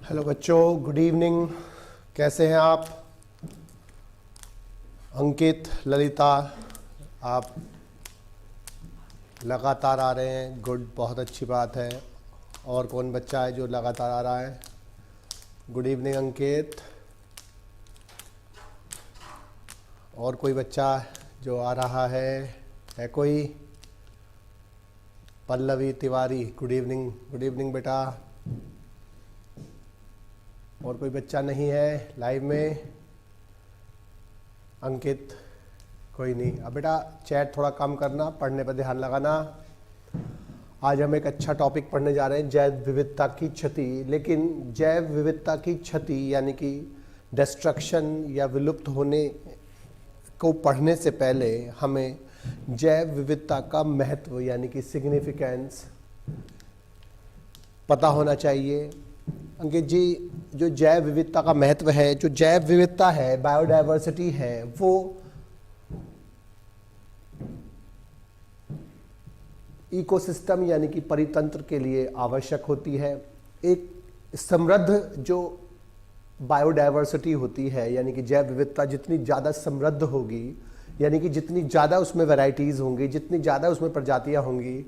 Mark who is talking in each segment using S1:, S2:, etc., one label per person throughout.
S1: Hello बच्चों, good evening. कैसे हैं आप? अंकित, ललिता, आप लगातार आ रहे हैं, गुड, बहुत अच्छी बात है। और कौन बच्चा है जो लगातार आ रहा है? गुड इवनिंग अंकित। और कोई बच्चा जो आ रहा है कोई? पल्लवी तिवारी, गुड इवनिंग बेटा। और कोई बच्चा नहीं है लाइव में? अंकित, कोई नहीं। अब बेटा चैट थोड़ा कम करना, पढ़ने पर ध्यान लगाना। आज हम एक अच्छा टॉपिक पढ़ने जा रहे हैं, जैव विविधता की क्षति। लेकिन जैव विविधता की क्षति यानी कि डिस्ट्रक्शन या विलुप्त होने को पढ़ने से पहले हमें जैव विविधता का महत्व यानी कि सिग्निफिकेंस पता होना चाहिए। अंकित जी, जो जैव विविधता का महत्व है, जो जैव विविधता है, बायोडायवर्सिटी है, वो इकोसिस्टम यानी कि परितंत्र के लिए आवश्यक होती है। एक समृद्ध जो बायोडायवर्सिटी होती है यानी कि जैव विविधता जितनी ज़्यादा समृद्ध होगी, यानी कि जितनी ज़्यादा उसमें वैरायटीज़ होंगी, जितनी ज़्यादा उसमें प्रजातियां होंगी,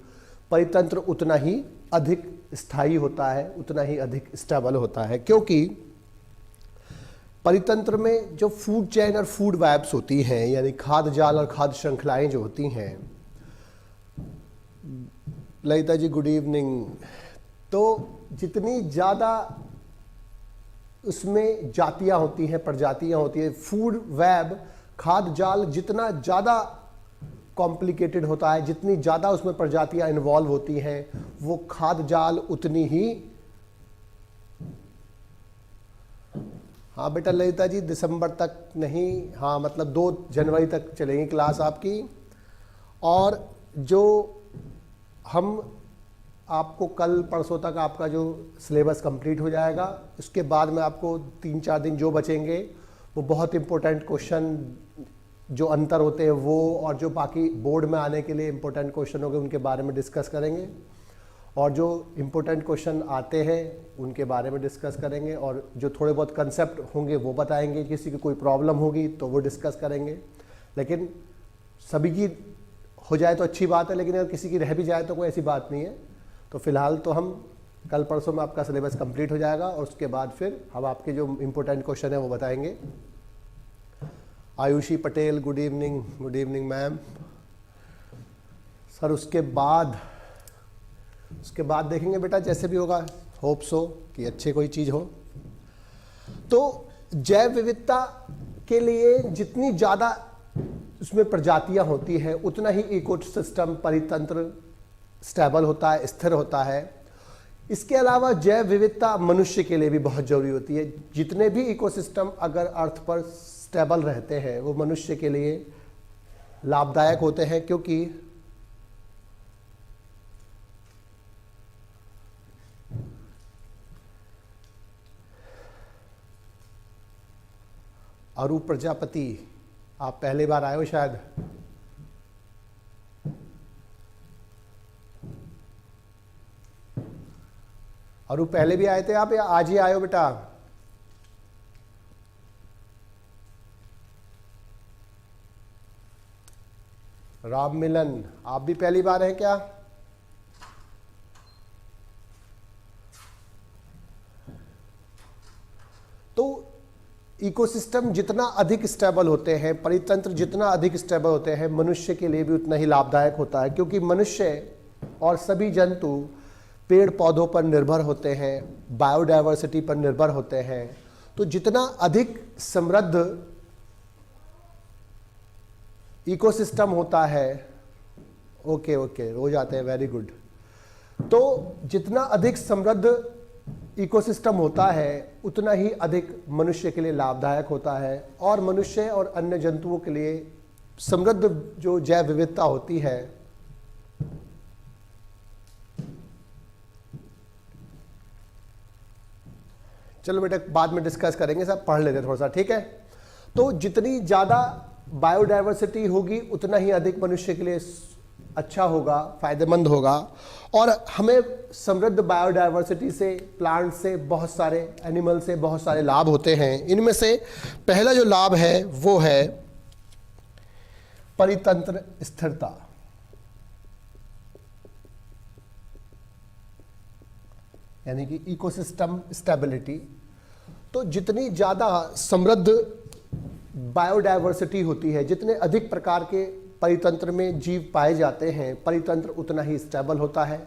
S1: परितंत्र उतना ही अधिक स्थायी होता है, उतना ही अधिक स्टेबल होता है। क्योंकि परितंत्र में जो फूड चेन और फूड वेब्स होती हैं यानी खाद्य जाल और खाद्य श्रृंखलाएं जो होती हैं। Lalita ji good evening. तो जितनी ज़्यादा उसमें जातियां होती हैं, प्रजातियां होती हैं, फूड वेब, खाद्य जाल जितना ज़्यादा कॉम्प्लिकेटेड होता है, जितनी ज़्यादा उसमें प्रजातियां इन्वॉल्व होती हैं, वो खाद्य जाल उतनी ही। हाँ बेटा ललिता जी, दिसंबर तक नहीं, हाँ मतलब 2 जनवरी तक चलेगी क्लास आपकी। और जो हम आपको कल परसों तक आपका जो सिलेबस कंप्लीट हो जाएगा, उसके बाद में आपको 3-4 दिन जो बचेंगे वो बहुत इंपॉर्टेंट क्वेश्चन जो अंतर होते हैं वो, और जो बाकी बोर्ड में आने के लिए इंपॉर्टेंट क्वेश्चन होंगे उनके बारे में डिस्कस करेंगे। और जो इंपॉर्टेंट क्वेश्चन आते हैं उनके बारे में डिस्कस करेंगे, और जो थोड़े बहुत कंसेप्ट होंगे वो बताएंगे। किसी की कोई प्रॉब्लम होगी तो वो डिस्कस करेंगे। लेकिन सभी की हो जाए तो अच्छी बात है, लेकिन अगर किसी की रह भी जाए तो कोई ऐसी बात नहीं है। तो फिलहाल तो हम कल परसों में आपका सिलेबस कंप्लीट हो जाएगा, और उसके बाद फिर हम आपके जो इंपॉर्टेंट क्वेश्चन है वो बताएंगे। Ayushi Patel good evening ma'am. Sir उसके बाद देखेंगे बेटा, जैसे भी होगा, होप सो कि अच्छे कोई चीज़ हो। तो जैव विविधता के लिए जितनी ज़्यादा उसमें प्रजातियां होती हैं उतना ही इकोसिस्टम परितंत्र स्टेबल होता है, स्थिर होता है। इसके अलावा जैव विविधता मनुष्य के लिए भी बहुत जरूरी होती है। जितने भी इकोसिस्टम अगर अर्थ पर स्टेबल रहते हैं वो मनुष्य के लिए लाभदायक होते हैं, क्योंकि अरूप प्रजापति, आप पहली बार आए हो शायद। अरूप पहले भी आए थे आप या आज ही आए हो बेटा? राम मिलन, आप भी पहली बार हैं क्या? तो इकोसिस्टम जितना अधिक स्टेबल होते हैं, परितंत्र जितना अधिक स्टेबल होते हैं, मनुष्य के लिए भी उतना ही लाभदायक होता है। क्योंकि मनुष्य और सभी जंतु पेड़ पौधों पर निर्भर होते हैं, बायोडायवर्सिटी पर निर्भर होते हैं। तो जितना अधिक समृद्ध इकोसिस्टम होता है, ओके रोज आते हैं, वेरी गुड। तो जितना अधिक समृद्ध इकोसिस्टम होता है उतना ही अधिक मनुष्य के लिए लाभदायक होता है, और मनुष्य और अन्य जंतुओं के लिए समृद्ध जो जैव विविधता होती है चलो बेटा बाद में डिस्कस करेंगे, सब पढ़ लेते थोड़ा सा, ठीक है। तो जितनी ज़्यादा बायोडायवर्सिटी होगी उतना ही अधिक मनुष्य के लिए अच्छा होगा, फायदेमंद होगा और हमें समृद्ध बायोडायवर्सिटी से, प्लांट से, बहुत सारे एनिमल से बहुत सारे लाभ होते हैं। इनमें से पहला जो लाभ है वो है परितंत्र स्थिरता। यानी कि इकोसिस्टम स्टेबिलिटी। तो जितनी ज़्यादा समृद्ध बायोडायवर्सिटी होती है, जितने अधिक प्रकार के परितंत्र में जीव पाए जाते हैं, परितंत्र उतना ही स्टेबल होता है।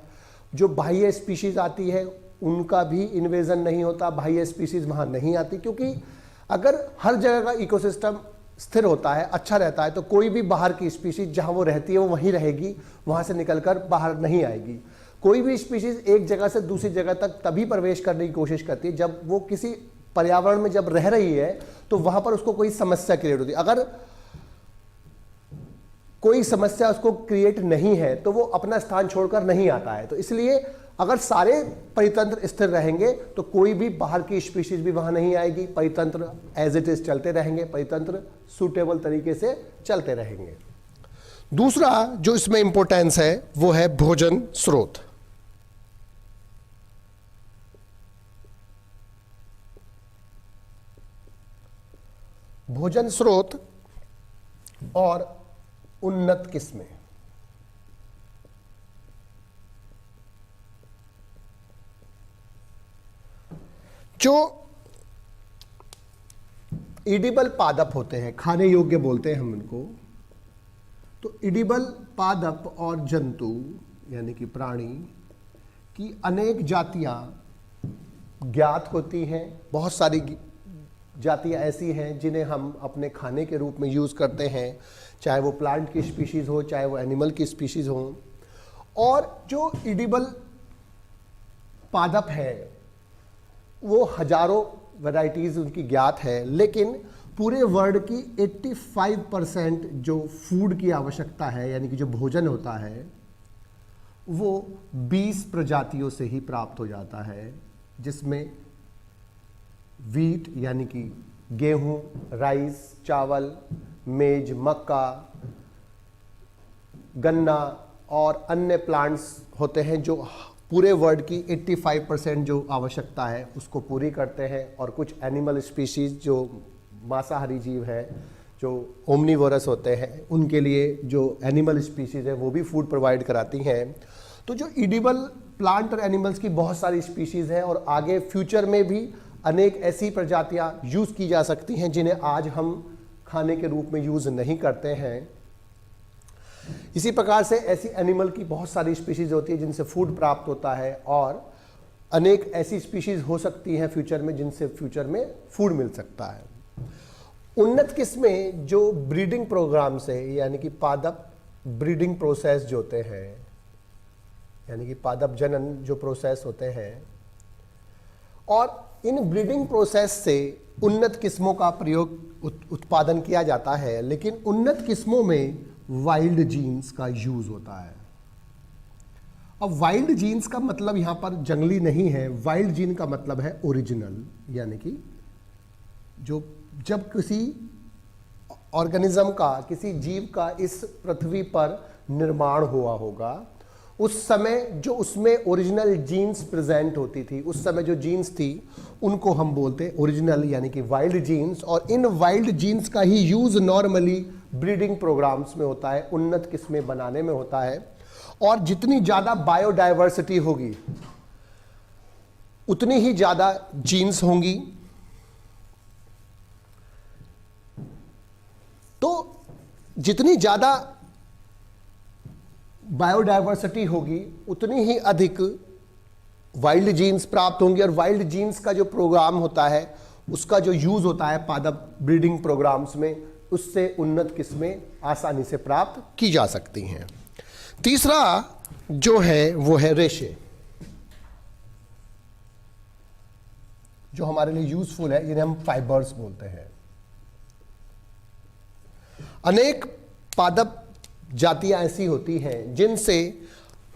S1: जो बाह्य स्पीशीज आती है उनका भी इन्वेजन नहीं होता, बाह्य स्पीशीज वहाँ नहीं आती, क्योंकि अगर हर जगह का इकोसिस्टम स्थिर होता है, अच्छा रहता है, तो कोई भी बाहर की स्पीशीज जहाँ वो रहती है वो वहीं रहेगी, वहाँ से निकलकर बाहर नहीं आएगी। कोई भी स्पीशीज एक जगह से दूसरी जगह तक तभी प्रवेश करने की कोशिश करती है जब वो किसी पर्यावरण में जब रह रही है तो वहां पर उसको कोई समस्या क्रिएट होती है। अगर कोई समस्या उसको क्रिएट नहीं है तो वो अपना स्थान छोड़कर नहीं आता है। तो इसलिए अगर सारे परितंत्र स्थिर रहेंगे तो कोई भी बाहर की स्पीशीज भी वहां नहीं आएगी, परितंत्र एज इट इज चलते रहेंगे, परितंत्र सूटेबल तरीके से चलते रहेंगे। दूसरा जो इसमें इंपॉर्टेंस है वो है भोजन स्रोत। भोजन स्रोत और उन्नत किस्में। जो इडिबल पादप होते हैं, खाने योग्य बोलते हैं हम उनको, तो इडिबल पादप और जंतु यानी कि प्राणी की अनेक जातियां ज्ञात होती हैं। बहुत सारी जातियां ऐसी हैं जिन्हें हम अपने खाने के रूप में यूज़ करते हैं, चाहे वो प्लांट की स्पीशीज़ हो, चाहे वो एनिमल की स्पीशीज़ हो। और जो इडिबल पादप है वो हजारों वैरायटीज़ उनकी ज्ञात है, लेकिन पूरे वर्ल्ड की 85% जो फूड की आवश्यकता है, यानी कि जो भोजन होता है, वो 20 प्रजातियों से ही प्राप्त हो जाता है, जिसमें वीट यानी कि गेहूं, राइस, चावल, मेज, मक्का, गन्ना और अन्य प्लांट्स होते हैं जो पूरे वर्ल्ड की 85% जो आवश्यकता है उसको पूरी करते हैं। और कुछ एनिमल स्पीशीज जो मांसाहारी जीव हैं, जो ओमनीवोरस होते हैं, उनके लिए जो एनिमल स्पीशीज है वो भी फूड प्रोवाइड कराती हैं। तो जो इडिबल प्लांट और एनिमल्स की बहुत सारी स्पीशीज हैं और आगे फ्यूचर में भी अनेक ऐसी प्रजातियां यूज़ की जा सकती हैं जिन्हें आज हम खाने के रूप में यूज़ नहीं करते हैं। इसी प्रकार से ऐसी एनिमल की बहुत सारी स्पीशीज होती है जिनसे फूड प्राप्त होता है, और अनेक ऐसी स्पीशीज हो सकती हैं फ्यूचर में जिनसे फ्यूचर में फूड मिल सकता है। उन्नत किस्में जो ब्रीडिंग प्रोग्राम से, यानी कि पादप ब्रीडिंग प्रोसेस जो होते हैं, यानी कि पादप जनन जो प्रोसेस होते हैं, और इन ब्रीडिंग प्रोसेस से उन्नत किस्मों का प्रयोग उत्पादन किया जाता है। लेकिन उन्नत किस्मों में वाइल्ड जीन्स का यूज होता है। अब वाइल्ड जीन्स का मतलब यहां पर जंगली नहीं है, वाइल्ड जीन का मतलब है ओरिजिनल, यानी कि जो जब किसी ऑर्गेनिज्म का, किसी जीव का इस पृथ्वी पर निर्माण हुआ होगा, उस समय जो उसमें ओरिजिनल जीन्स प्रेजेंट होती थी, उस समय जो जीन्स थी उनको हम बोलते ओरिजिनल यानी कि वाइल्ड जीन्स। और इन वाइल्ड जीन्स का ही यूज नॉर्मली ब्रीडिंग प्रोग्राम्स में होता है, उन्नत किस्में बनाने में होता है। और जितनी ज़्यादा बायोडायवर्सिटी होगी उतनी ही ज़्यादा जीन्स होंगी। तो जितनी ज़्यादा बायोडायवर्सिटी होगी उतनी ही अधिक वाइल्ड जीन्स प्राप्त होंगी। और वाइल्ड जीन्स का जो प्रोग्राम होता है, उसका जो यूज़ होता है पादप ब्रीडिंग प्रोग्राम्स में, उससे उन्नत किस्में आसानी से प्राप्त की जा सकती हैं। तीसरा जो है वो है रेशे, जो हमारे लिए यूजफुल है, जिन्हें हम फाइबर्स बोलते हैं। अनेक पादप जातियां ऐसी होती हैं जिनसे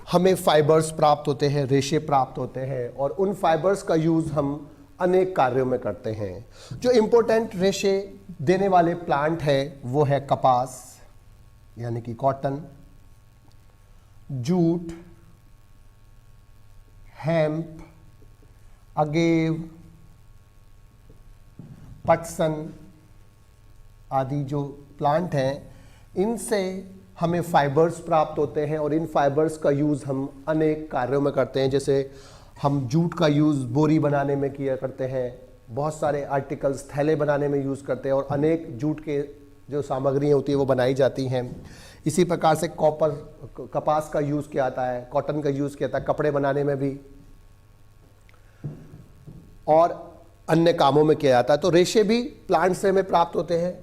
S1: हमें फाइबर्स प्राप्त होते हैं, रेशे प्राप्त होते हैं, और उन फाइबर्स का यूज हम अनेक कार्यों में करते हैं। जो इंपॉर्टेंट रेशे देने वाले प्लांट है वो है कपास यानी कि कॉटन, जूट, हेम्प, अगेव, पटसन आदि जो प्लांट हैं, इनसे हमें फाइबर्स प्राप्त होते हैं और इन फाइबर्स का यूज़ हम अनेक कार्यों में करते हैं। जैसे हम जूट का यूज़ बोरी बनाने में किया करते हैं, बहुत सारे आर्टिकल्स थैले बनाने में यूज़ करते हैं और अनेक जूट के जो सामग्रियाँ होती है वो बनाई जाती हैं। इसी प्रकार से कपास का यूज़ किया जाता है, कॉटन का यूज़ किया जाता है कपड़े बनाने में भी और अन्य कामों में किया जाता है। तो रेशे भी प्लांट से हमें प्राप्त होते हैं।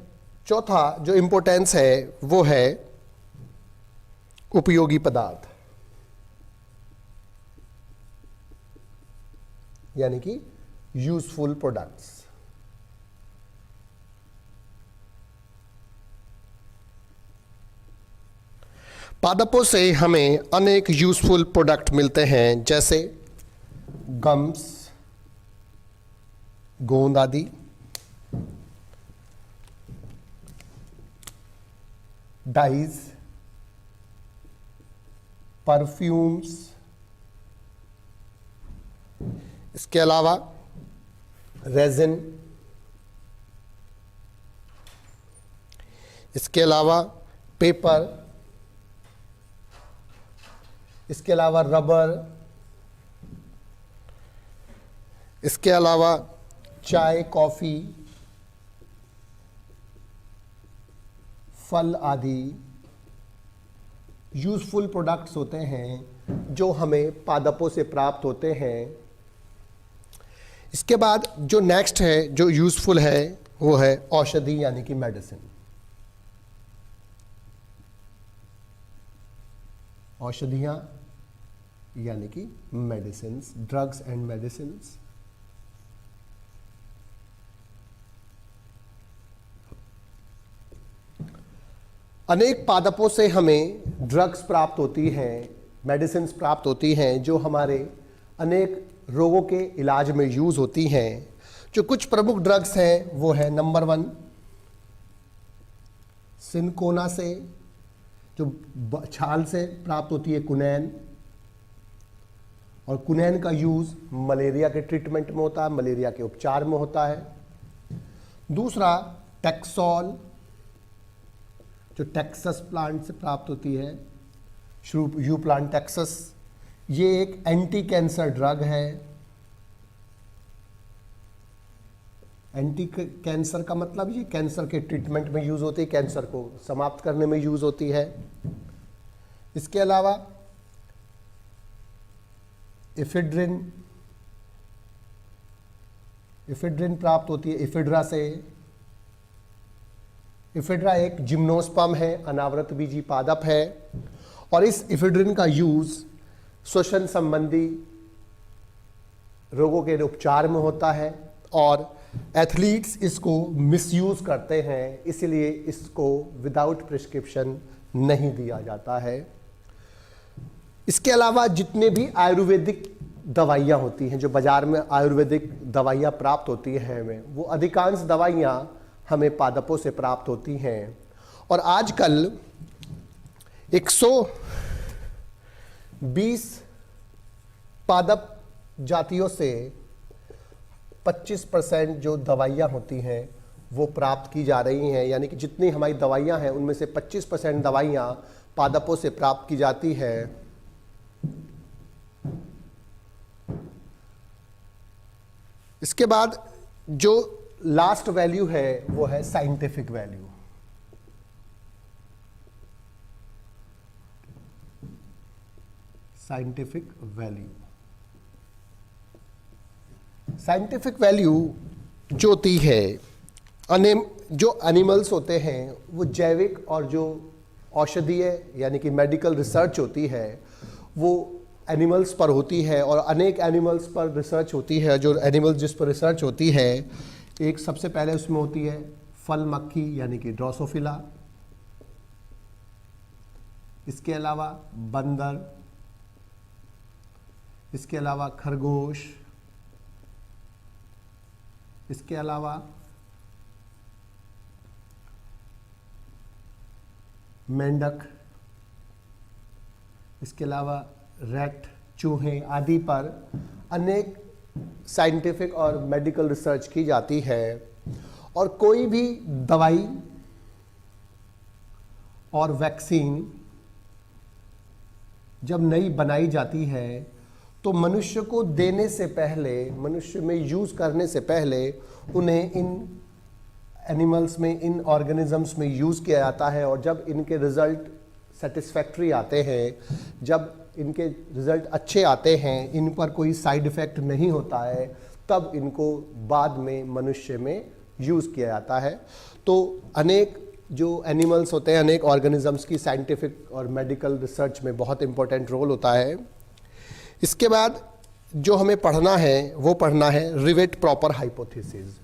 S1: चौथा जो इम्पोर्टेंस है वो है उपयोगी पदार्थ, यानी कि यूजफुल प्रोडक्ट्स। पादपों से हमें अनेक यूजफुल प्रोडक्ट मिलते हैं, जैसे गम्स, गोंद आदि, डाइज, परफ्यूम्स, इसके अलावा रेजिन, इसके अलावा पेपर, इसके अलावा रबर, इसके अलावा चाय, कॉफ़ी, फल आदि यूज़फुल प्रोडक्ट्स होते हैं जो हमें पादपों से प्राप्त होते हैं। इसके बाद जो नेक्स्ट है जो यूज़फुल है वो है औषधि यानी कि मेडिसिन। औषधियाँ यानी कि मेडिसिन्स, ड्रग्स एंड मेडिसिन्स। अनेक पादपों से हमें ड्रग्स प्राप्त होती हैं, मेडिसिन्स प्राप्त होती हैं जो हमारे अनेक रोगों के इलाज में यूज़ होती हैं। जो कुछ प्रमुख ड्रग्स हैं वो है नंबर 1 सिनकोना से, जो छाल से प्राप्त होती है कुनैन, और कुनैन का यूज़ मलेरिया के ट्रीटमेंट में होता है, मलेरिया के उपचार में होता है। दूसरा टैक्सोल, जो टेक्सस प्लांट से प्राप्त होती है, यू प्लांट टेक्सस, ये एक एंटी कैंसर ड्रग है। एंटी कैंसर का मतलब ये कैंसर के ट्रीटमेंट में यूज़ होती है, कैंसर को समाप्त करने में यूज़ होती है। इसके अलावा इफिड्रिन प्राप्त होती है इफिड्रा से। इफिड्रा एक जिम्नोस्पर्म है, अनावृत बीजी पादप है, और इस इफिड्रिन का यूज़ श्वसन संबंधी रोगों के उपचार में होता है और एथलीट्स इसको मिसयूज़ करते हैं, इसलिए इसको विदाउट प्रिस्क्रिप्शन नहीं दिया जाता है। इसके अलावा जितने भी आयुर्वेदिक दवाइयाँ होती हैं, जो बाज़ार में आयुर्वेदिक दवाइयाँ प्राप्त होती हैं हमें, वो अधिकांश दवाइयाँ हमें पादपों से प्राप्त होती हैं। और आजकल 120 पादप जातियों से 25% जो दवाइयाँ होती हैं वो प्राप्त की जा रही हैं, यानी कि जितनी हमारी दवाइयाँ हैं उनमें से 25% दवाइयाँ पादपों से प्राप्त की जाती हैं। इसके बाद जो लास्ट वैल्यू है वो है साइंटिफिक वैल्यू। साइंटिफिक वैल्यू जो होती है, जो एनिमल्स होते हैं वो जैविक और जो औषधीय यानी कि मेडिकल रिसर्च होती है वो एनिमल्स पर होती है, और अनेक एनिमल्स पर रिसर्च होती है। जो एनिमल्स जिस पर रिसर्च होती है, एक सबसे पहले उसमें होती है फल मक्खी यानी कि ड्रोसोफिला, इसके अलावा बंदर, इसके अलावा खरगोश, इसके अलावा मेंढक, इसके अलावा रैट, चूहे आदि पर अनेक साइंटिफिक और मेडिकल रिसर्च की जाती है। और कोई भी दवाई और वैक्सीन जब नई बनाई जाती है तो मनुष्य को देने से पहले, मनुष्य में यूज़ करने से पहले उन्हें इन एनिमल्स में, इन ऑर्गेनिजम्स में यूज़ किया जाता है। और जब इनके रिज़ल्ट सेटिस्फैक्ट्री आते हैं, जब इनके रिज़ल्ट अच्छे आते हैं, इन पर कोई साइड इफ़ेक्ट नहीं होता है, तब इनको बाद में मनुष्य में यूज़ किया जाता है। तो अनेक जो एनिमल्स होते हैं, अनेक ऑर्गेनिजम्स की साइंटिफिक और मेडिकल रिसर्च में बहुत इंपॉर्टेंट रोल होता है। इसके बाद जो हमें पढ़ना है वो पढ़ना है रिवेट प्रॉपर हाइपोथेसिस।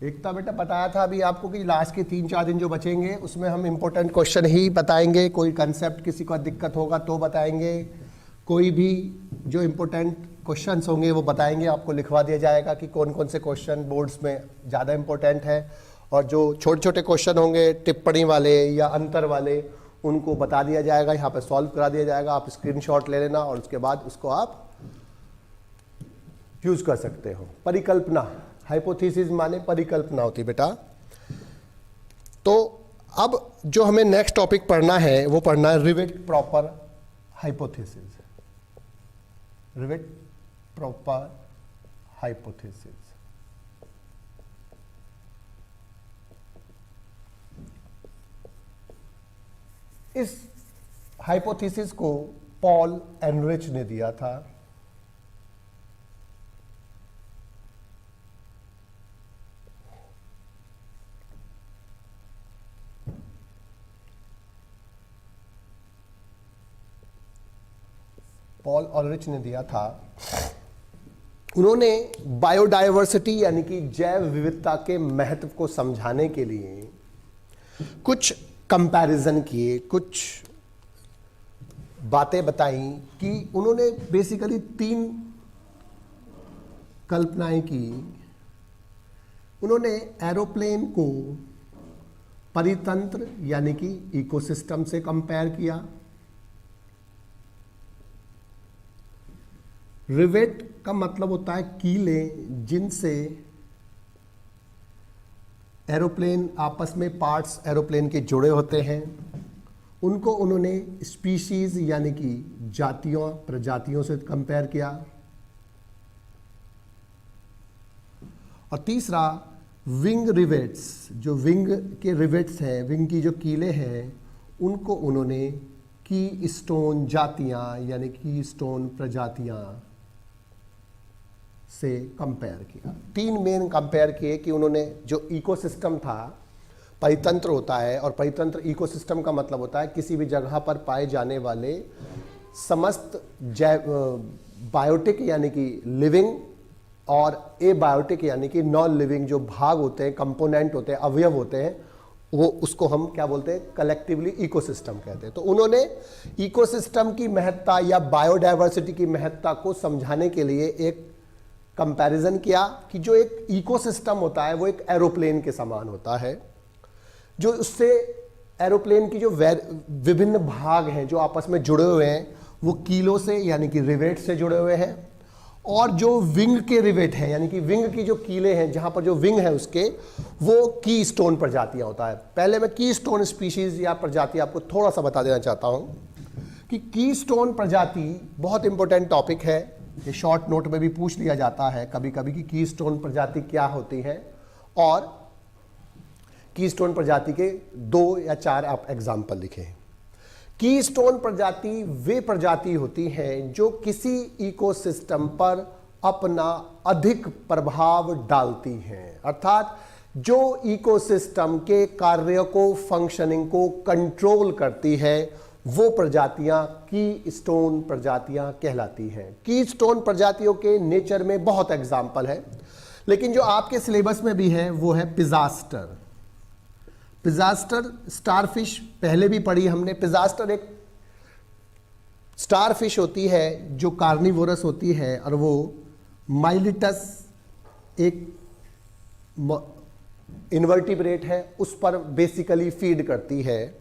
S1: एकता बेटा बताया था अभी आपको कि लास्ट के 3-4 दिन जो बचेंगे उसमें हम इम्पोर्टेंट क्वेश्चन ही बताएंगे। कोई कंसेप्ट किसी को दिक्कत होगा तो बताएंगे, कोई भी जो इम्पोर्टेंट क्वेश्चंस होंगे वो बताएंगे, आपको लिखवा दिया जाएगा कि कौन कौन से क्वेश्चन बोर्ड्स में ज़्यादा इम्पोर्टेंट है। और जो छोटे छोटे क्वेश्चन होंगे टिप्पणी वाले या अंतर वाले, उनको बता दिया जाएगा, यहाँ पर सॉल्व करा दिया जाएगा। आप स्क्रीनशॉट ले लेना और उसके बाद उसको आप यूज़ कर सकते हो। परिकल्पना, हाइपोथेसिस माने परिकल्पना होती बेटा। तो अब जो हमें नेक्स्ट टॉपिक पढ़ना है वो पढ़ना है rivet proper hypothesis. Rivet proper hypothesis. इस हाइपोथेसिस को पॉल एनरिच ने दिया था। पॉल ऑलरिच ने दिया था। उन्होंने बायोडायवर्सिटी यानी कि जैव विविधता के महत्व को समझाने के लिए कुछ कंपैरिजन किए, कुछ बातें बताई कि उन्होंने बेसिकली 3 कल्पनाएं की। उन्होंने एरोप्लेन को परितंत्र यानी कि इकोसिस्टम से कंपेयर किया। रिवेट का मतलब होता है कीले, जिनसे एरोप्लेन आपस में पार्ट्स एरोप्लेन के जुड़े होते हैं। उनको उन्होंने स्पीशीज यानी कि जातियों, प्रजातियों से कंपेयर किया। और तीसरा विंग रिवेट्स, जो विंग के रिवेट्स हैं, विंग की जो कीले हैं, उनको उन्होंने की स्टोन जातियां यानी की स्टोन प्रजातियां से कंपेयर किया। 3 मेन कंपेयर किए कि उन्होंने जो इकोसिस्टम था, परितंत्र होता है, और परितंत्र इकोसिस्टम का मतलब होता है किसी भी जगह पर पाए जाने वाले समस्त बायोटिक यानी कि लिविंग और एबायोटिक यानी कि नॉन लिविंग जो भाग होते हैं, कंपोनेंट होते हैं, अवयव होते हैं, वो उसको हम क्या बोलते हैं, कलेक्टिवली इकोसिस्टम कहते हैं। तो उन्होंने इकोसिस्टम की महत्ता या बायोडायवर्सिटी की महत्ता को समझाने के लिए एक कंपैरिजन किया कि जो एक इकोसिस्टम होता है वो एक एरोप्लेन के समान होता है, जो उससे एरोप्लेन की जो विभिन्न भाग हैं जो आपस में जुड़े हुए हैं वो कीलों से यानी कि रिवेट से जुड़े हुए हैं। और जो विंग के रिवेट हैं यानी कि विंग की जो कीले हैं, जहां पर जो विंग है उसके, वो की स्टोन प्रजातियां होता है। पहले मैं की स्टोन स्पीशीज या प्रजाति आपको थोड़ा सा बता देना चाहता हूं कि की स्टोन प्रजाति बहुत इंपॉर्टेंट टॉपिक है। ये शॉर्ट नोट में भी पूछ लिया जाता है कभी कभी कि कीस्टोन प्रजाति क्या होती है, और कीस्टोन प्रजाति के 2 या 4 आप एग्जाम्पल लिखें। कीस्टोन प्रजाति वे प्रजाति होती हैं जो किसी इकोसिस्टम पर अपना अधिक प्रभाव डालती हैं, अर्थात जो इकोसिस्टम के कार्य को, फंक्शनिंग को कंट्रोल करती है, वो प्रजातियां की स्टोन प्रजातियां कहलाती हैं। की स्टोन प्रजातियों के नेचर में बहुत एग्जाम्पल है, लेकिन जो आपके सिलेबस में भी है वो है पिजास्टर। पिजास्टर स्टारफिश पहले भी पढ़ी हमने। पिजास्टर एक स्टार फिश होती है जो कार्निवोरस होती है, और वो माइलिटस एक इन्वर्टिब्रेट है, उस पर बेसिकली फीड करती है।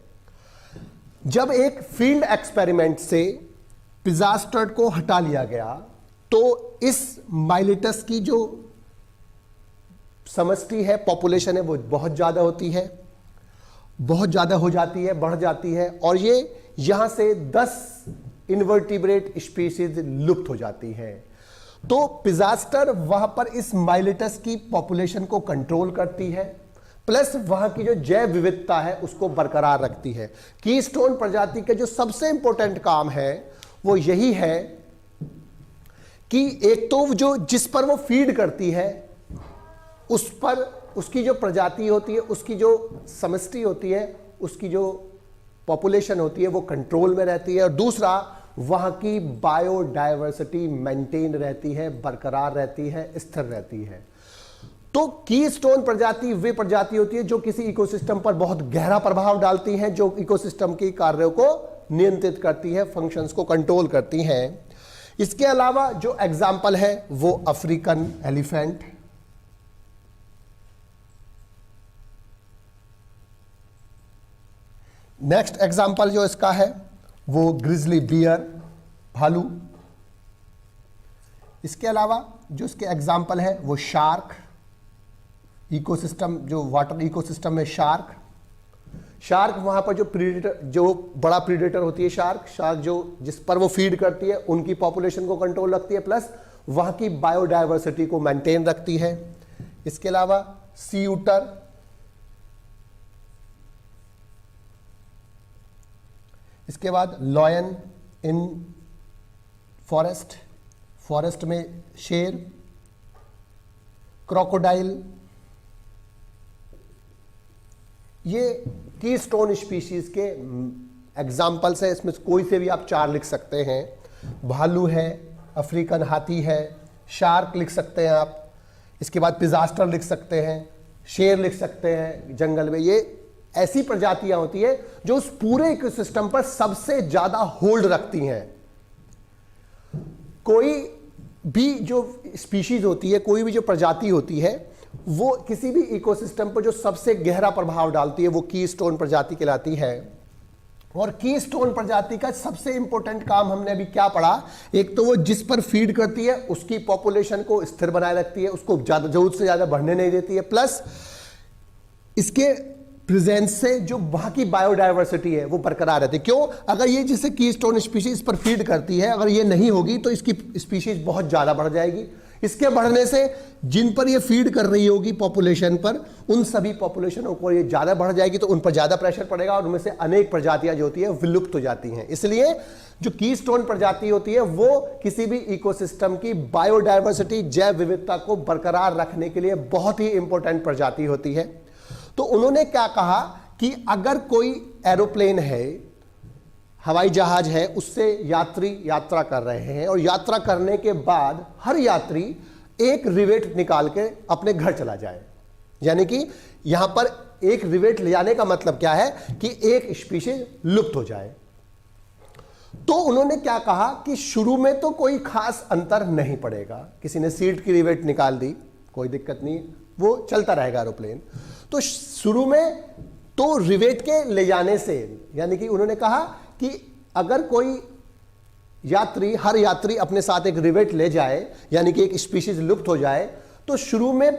S1: जब एक फील्ड एक्सपेरिमेंट से पिज़ास्टर्ड को हटा लिया गया तो इस माइलिटस की जो समष्टि है, पॉपुलेशन है, वो बहुत ज़्यादा होती है, बहुत ज़्यादा हो जाती है, बढ़ जाती है, और ये यहाँ से 10 इन्वर्टिब्रेट स्पीशीज लुप्त हो जाती है। तो पिज़ास्टर वहाँ पर इस माइलिटस की पॉपुलेशन को कंट्रोल करती है, प्लस वहाँ की जो जैव विविधता है उसको बरकरार रखती है। कीस्टोन प्रजाति का जो सबसे इंपॉर्टेंट काम है वो यही है कि एक तो जो जिस पर वो फीड करती है उस पर उसकी जो प्रजाति होती है, उसकी जो समष्टि होती है, उसकी जो पॉपुलेशन होती है वो कंट्रोल में रहती है, और दूसरा वहाँ की बायोडायवर्सिटी मेंटेन रहती है, बरकरार रहती है, स्थिर रहती है। तो कीस्टोन प्रजाति वे प्रजाति होती है जो किसी इकोसिस्टम पर बहुत गहरा प्रभाव डालती हैं, जो इकोसिस्टम के कार्यों को नियंत्रित करती है, फंक्शंस को कंट्रोल करती हैं। इसके अलावा जो एग्जाम्पल है वो अफ्रीकन एलिफेंट, नेक्स्ट एग्जाम्पल जो इसका है वो ग्रिजली बियर, भालू। इसके अलावा जो इसके एग्जाम्पल है वो शार्क, इकोसिस्टम जो वाटर इकोसिस्टम में शार्क वहां पर जो प्रीडेटर, जो बड़ा प्रीडेटर होती है शार्क जो जिस पर वो फीड करती है उनकी पॉपुलेशन को कंट्रोल रखती है, प्लस वहां की बायोडायवर्सिटी को मेंटेन रखती है। इसके अलावा सी ऊटर, इसके बाद लॉयन इन फॉरेस्ट में शेर, क्रोकोडाइल, ये कीस्टोन स्पीशीज के एग्जाम्पल्स हैं। इसमें कोई से भी आप 4 लिख सकते हैं। भालू है, अफ्रीकन हाथी है, शार्क लिख सकते हैं आप, इसके बाद पिज़ास्टर लिख सकते हैं, शेर लिख सकते हैं जंगल में। ये ऐसी प्रजातियां होती है जो उस पूरे इकोसिस्टम पर सबसे ज्यादा होल्ड रखती हैं। कोई भी जो स्पीशीज होती है, कोई भी जो प्रजाति होती है, वो किसी भी इकोसिस्टम पर जो सबसे गहरा प्रभाव डालती है वो कीस्टोन प्रजाति कहलाती है। और कीस्टोन प्रजाति का सबसे इंपॉर्टेंट काम हमने अभी क्या पढ़ा, एक तो वो जिस पर फीड करती है उसकी पॉपुलेशन को स्थिर बनाए रखती है, उसको ज्यादा जरूरत से ज्यादा बढ़ने नहीं देती है, प्लस इसके प्रेजेंस से जो वहां की बायोडायवर्सिटी है वो बरकरार रहती है। क्यों? अगर ये जैसे कीस्टोन स्पीशीज पर फीड करती है, अगर ये नहीं होगी तो इसकी स्पीशीज बहुत ज्यादा बढ़ जाएगी। इसके बढ़ने से जिन पर ये फीड कर रही होगी पॉपुलेशन पर, उन सभी पॉपुलेशनों को ये ज्यादा बढ़ जाएगी, तो उन पर ज्यादा प्रेशर पड़ेगा और उनमें से अनेक प्रजातियां जो होती है विलुप्त हो जाती हैं। इसलिए जो कीस्टोन प्रजाति होती है वो किसी भी इकोसिस्टम की बायोडायवर्सिटी, जैव विविधता को बरकरार रखने के लिए बहुत ही इंपॉर्टेंट प्रजाति होती है। तो उन्होंने क्या कहा कि अगर कोई एरोप्लेन है, हवाई जहाज है, उससे यात्री यात्रा कर रहे हैं और यात्रा करने के बाद हर यात्री एक रिवेट निकाल के अपने घर चला जाए, यानी कि यहां पर एक रिवेट ले जाने का मतलब क्या है कि एक स्पीशीज लुप्त हो जाए। तो उन्होंने क्या कहा कि शुरू में तो कोई खास अंतर नहीं पड़ेगा, किसी ने सीट की रिवेट निकाल दी, कोई दिक्कत नहीं, वो चलता रहेगा एरोप्लेन। तो शुरू में तो रिवेट के ले जाने से, यानी कि उन्होंने कहा कि अगर कोई यात्री, हर यात्री अपने साथ एक रिवेट ले जाए, यानी कि एक स्पीशीज लुप्त हो जाए, तो शुरू में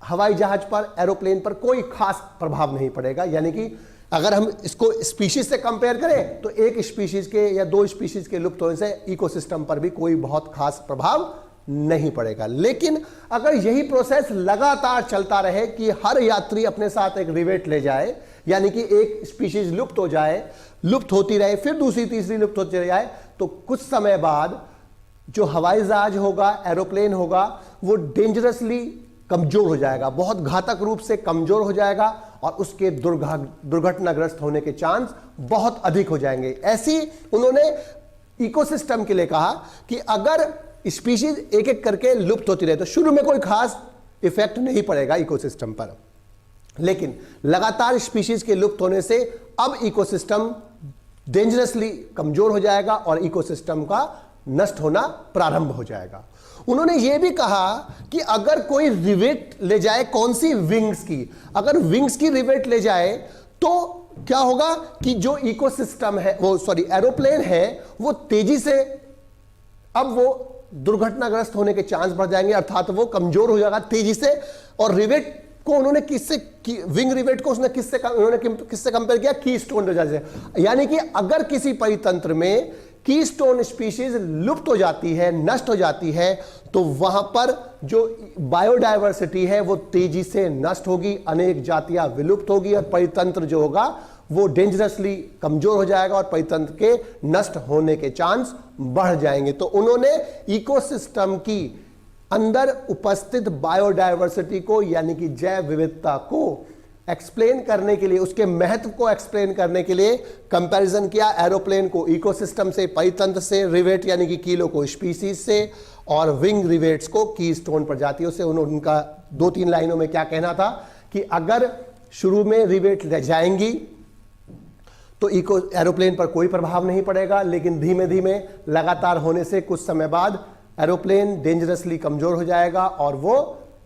S1: हवाई जहाज पर, एरोप्लेन पर कोई खास प्रभाव नहीं पड़ेगा। यानी कि अगर हम इसको स्पीशीज से कंपेयर करें तो एक स्पीशीज के या 2 स्पीशीज के लुप्त होने से इकोसिस्टम पर भी कोई बहुत खास प्रभाव नहीं पड़ेगा। लेकिन अगर यही प्रोसेस लगातार चलता रहे कि हर यात्री अपने साथ एक रिवेट ले जाए, यानी कि एक स्पीशीज लुप्त हो जाए, लुप्त होती रहे, फिर दूसरी तीसरी लुप्त होती जाए, तो कुछ समय बाद जो हवाई जहाज होगा, एरोप्लेन होगा, वो डेंजरसली कमजोर हो जाएगा, बहुत घातक रूप से कमजोर हो जाएगा और उसके दुर्घटनाग्रस्त होने के चांस बहुत अधिक हो जाएंगे। ऐसी उन्होंने इकोसिस्टम के लिए कहा कि अगर स्पीशीज एक एक करके लुप्त होती रहे तो शुरू में कोई खास इफेक्ट नहीं पड़ेगा इकोसिस्टम पर, लेकिन लगातार स्पीशीज के लुप्त होने से अब इकोसिस्टम डेंजरसली कमजोर हो जाएगा और इकोसिस्टम का नष्ट होना प्रारंभ हो जाएगा। उन्होंने यह भी कहा कि अगर कोई रिवेट ले जाए, कौन सी, विंग्स की, अगर विंग्स की रिवेट ले जाए तो क्या होगा कि जो इकोसिस्टम है, वो सॉरी एरोप्लेन है, वो तेजी से, अब वो दुर्घटनाग्रस्त होने के चांस बढ़ जाएंगे, अर्थात वो कमजोर हो जाएगा तेजी से। और रिवेट को उन्होंने किससे, विंग रिवेट को उसने किससे कंपेयर किया, कीस्टोन रिजर्व से। यानी कि अगर किसी परितंत्र में कीस्टोन स्पीशीज लुप्त हो जाती है, नष्ट हो जाती है, तो वहां पर जो बायोडायवर्सिटी है वो तेजी से नष्ट होगी, अनेक जातियां विलुप्त होगी और परितंत्र जो होगा वो डेंजरसली कमजोर हो जाएगा और परितंत्र के नष्ट होने के चांस बढ़ जाएंगे। तो उन्होंने इकोसिस्टम की अंदर उपस्थित बायोडायवर्सिटी को, यानी कि जैव विविधता को एक्सप्लेन करने के लिए, उसके महत्व को एक्सप्लेन करने के लिए कंपैरिजन किया एरोप्लेन को इकोसिस्टम से, परितंत्र से, रिवेट यानी कि कीलो को स्पीसीज से, और विंग रिवेट्स को कीस्टोन प्रजातियों से। उनका 2-3 लाइनों में क्या कहना था कि अगर शुरू में रिवेट ले जाएंगी तो एरोप्लेन पर कोई प्रभाव नहीं पड़ेगा, लेकिन धीमे धीमे लगातार होने से कुछ समय बाद एरोप्लेन डेंजरसली कमजोर हो जाएगा और वो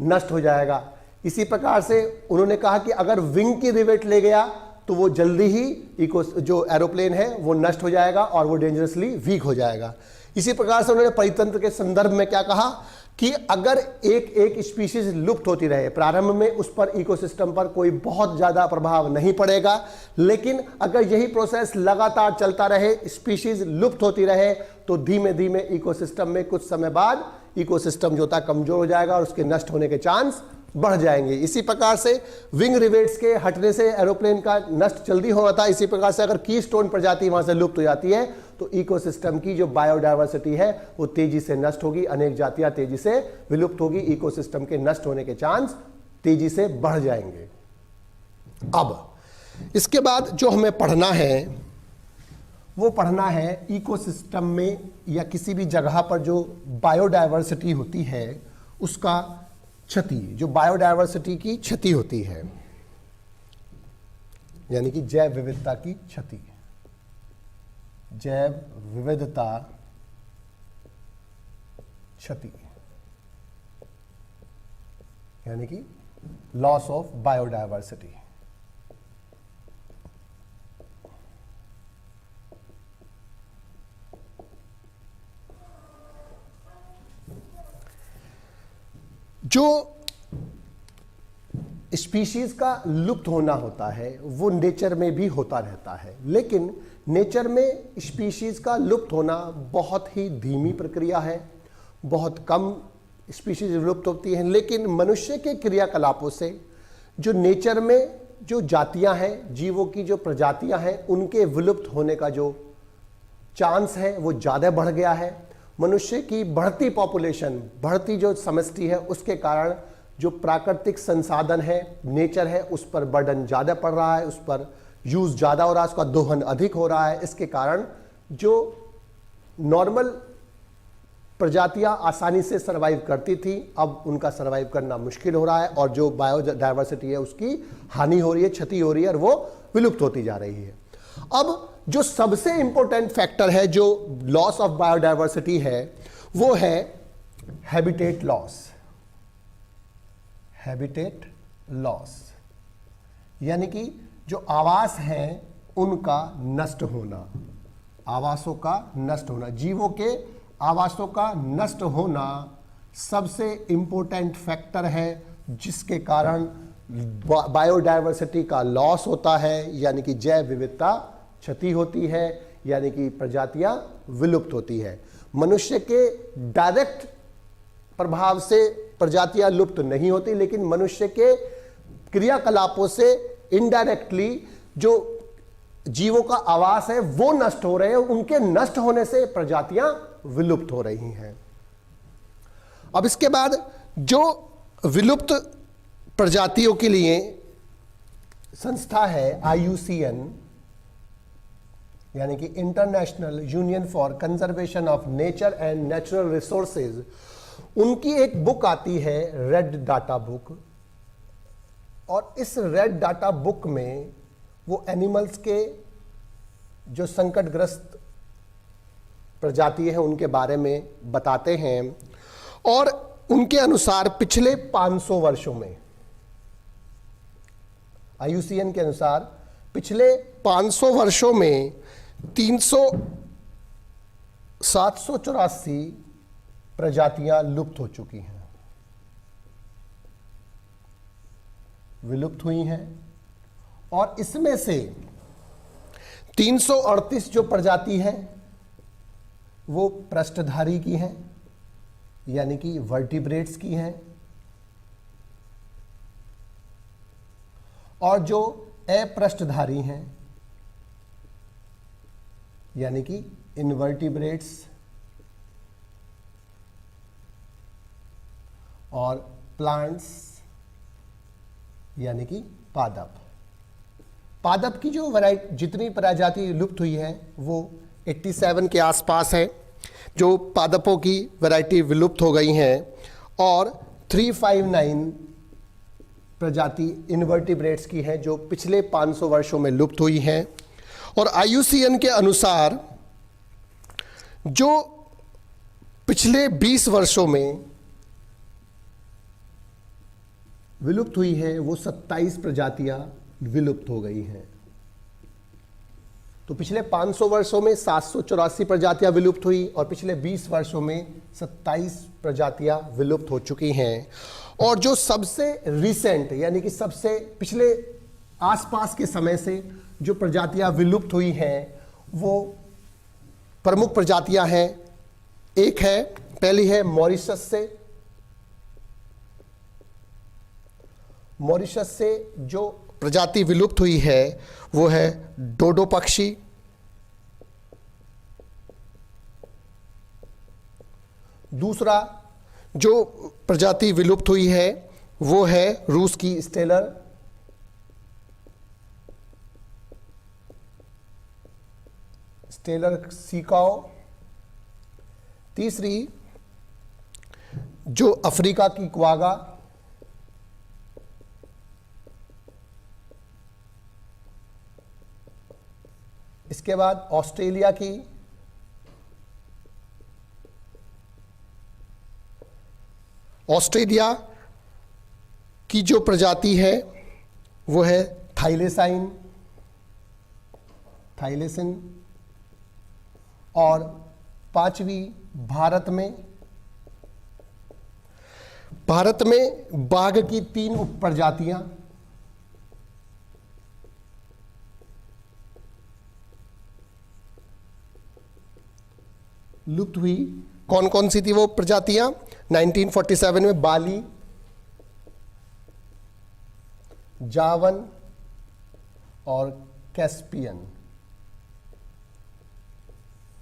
S1: नष्ट हो जाएगा। इसी प्रकार से उन्होंने कहा कि अगर विंग की रिवेट ले गया तो वो जल्दी ही जो एरोप्लेन है वो नष्ट हो जाएगा और वो डेंजरसली वीक हो जाएगा। इसी प्रकार से उन्होंने परितंत्र के संदर्भ में क्या कहा कि अगर एक स्पीशीज लुप्त होती रहे, प्रारंभ में उस पर इकोसिस्टम पर कोई बहुत ज्यादा प्रभाव नहीं पड़ेगा, लेकिन अगर यही प्रोसेस लगातार चलता रहे, स्पीशीज लुप्त होती रहे, तो धीमे धीमे इकोसिस्टम में कुछ समय बाद इकोसिस्टम जो था कमजोर हो जाएगा और उसके नष्ट होने के चांस बढ़ जाएंगे। इसी प्रकार से विंग रिवेट्स के हटने से एरोप्लेन का नष्ट जल्दी हो रहा था। इसी प्रकार से अगर कीस्टोन प्रजाति वहां से लुप्त हो जाती है तो इकोसिस्टम की जो बायोडायवर्सिटी है वो तेजी से नष्ट होगी, अनेक जातियां तेजी से विलुप्त होगी, इकोसिस्टम के नष्ट होने के चांस तेजी से बढ़ जाएंगे। अब इसके बाद जो हमें पढ़ना है वो पढ़ना है इकोसिस्टम में या किसी भी जगह पर जो बायोडायवर्सिटी होती है उसका क्षति, जो बायोडायवर्सिटी की क्षति होती है, यानी कि जैव विविधता की क्षति, जैव विविधता क्षति, यानी कि लॉस ऑफ बायोडायवर्सिटी। जो स्पीशीज का लुप्त होना होता है वो नेचर में भी होता रहता है, लेकिन नेचर में स्पीशीज का लुप्त होना बहुत ही धीमी प्रक्रिया है, बहुत कम स्पीशीज विलुप्त होती हैं। लेकिन मनुष्य के क्रियाकलापों से जो नेचर में जो जातियां हैं, जीवों की जो प्रजातियां हैं, उनके विलुप्त होने का जो चांस है वो ज़्यादा बढ़ गया है। मनुष्य की बढ़ती पॉपुलेशन, बढ़ती जो समष्टि है, उसके कारण जो प्राकृतिक संसाधन है, नेचर है, उस पर बर्डन ज़्यादा पड़ रहा है, उस पर यूज़ ज़्यादा हो रहा है, उसका दोहन अधिक हो रहा है। इसके कारण जो नॉर्मल प्रजातियां आसानी से सर्वाइव करती थी, अब उनका सर्वाइव करना मुश्किल हो रहा है और जो बायोडायवर्सिटी है उसकी हानि हो रही है, क्षति हो रही है और वो विलुप्त होती जा रही है। अब जो सबसे इंपॉर्टेंट फैक्टर है जो लॉस ऑफ बायोडायवर्सिटी है वो है हैबिटेट लॉस। हैबिटेट लॉस यानी कि जो आवास हैं उनका नष्ट होना, आवासों का नष्ट होना, जीवों के आवासों का नष्ट होना सबसे इंपॉर्टेंट फैक्टर है जिसके कारण बायोडायवर्सिटी का लॉस होता है, यानी कि जैव विविधता क्षति होती है, यानी कि प्रजातियां विलुप्त होती है। मनुष्य के डायरेक्ट प्रभाव से प्रजातियां लुप्त नहीं होती, लेकिन मनुष्य के क्रियाकलापों से इनडायरेक्टली जो जीवों का आवास है वो नष्ट हो रहे हैं, उनके नष्ट होने से प्रजातियां विलुप्त हो रही हैं। अब इसके बाद जो विलुप्त प्रजातियों के लिए संस्था है IUCN, यानी कि international union for conservation of nature and natural resources, उनकी एक बुक आती है रेड डाटा बुक, और इस रेड डाटा बुक में वो एनिमल्स के जो संकटग्रस्त प्रजाति है उनके बारे में बताते हैं। और उनके अनुसार पिछले 500 वर्षों में, IUCN के अनुसार पिछले 500 वर्षों में 784 प्रजातियां लुप्त हो चुकी हैं, विलुप्त हुई हैं। और इसमें से 338 जो प्रजाति हैं वो पृष्ठधारी की हैं, यानी कि वर्टिब्रेट्स की हैं, और जो अपृष्ठधारी हैं यानी कि इनवर्टिब्रेट्स और प्लांट्स यानी कि पादप। पादप की जो वैरायटी, जितनी प्रजाति लुप्त हुई है वो 87 के आसपास है, जो पादपों की वैरायटी विलुप्त हो गई हैं। और 359 प्रजाति इनवर्टिब्रेट्स की है जो पिछले 500 वर्षों में लुप्त हुई हैं। और IUCN के अनुसार जो पिछले 20 वर्षों में विलुप्त हुई है वो 27 प्रजातियां विलुप्त हो गई हैं। तो पिछले 500 वर्षों में 784 प्रजातियां विलुप्त हुई और पिछले 20 वर्षों में 27 प्रजातियां विलुप्त हो चुकी हैं। और जो सबसे रिसेंट यानी कि सबसे पिछले आसपास के समय से जो प्रजातियां विलुप्त हुई हैं वो प्रमुख प्रजातियां हैं। एक है, पहली है मॉरिशस से। मॉरिशस से जो प्रजाति विलुप्त हुई है वो है डोडो पक्षी। दूसरा जो प्रजाति विलुप्त हुई है वो है रूस की स्टेलर। Stellar sea cow. तीसरी जो अफ्रीका की क्वागा। इसके बाद ऑस्ट्रेलिया की जो प्रजाति है वो है थाइलेसिन। और पांचवी भारत में बाघ की 3 उपप्रजातियां, लुप्त हुई। कौन कौन सी थी वो प्रजातियां? 1947 में बाली, जावन और कैस्पियन।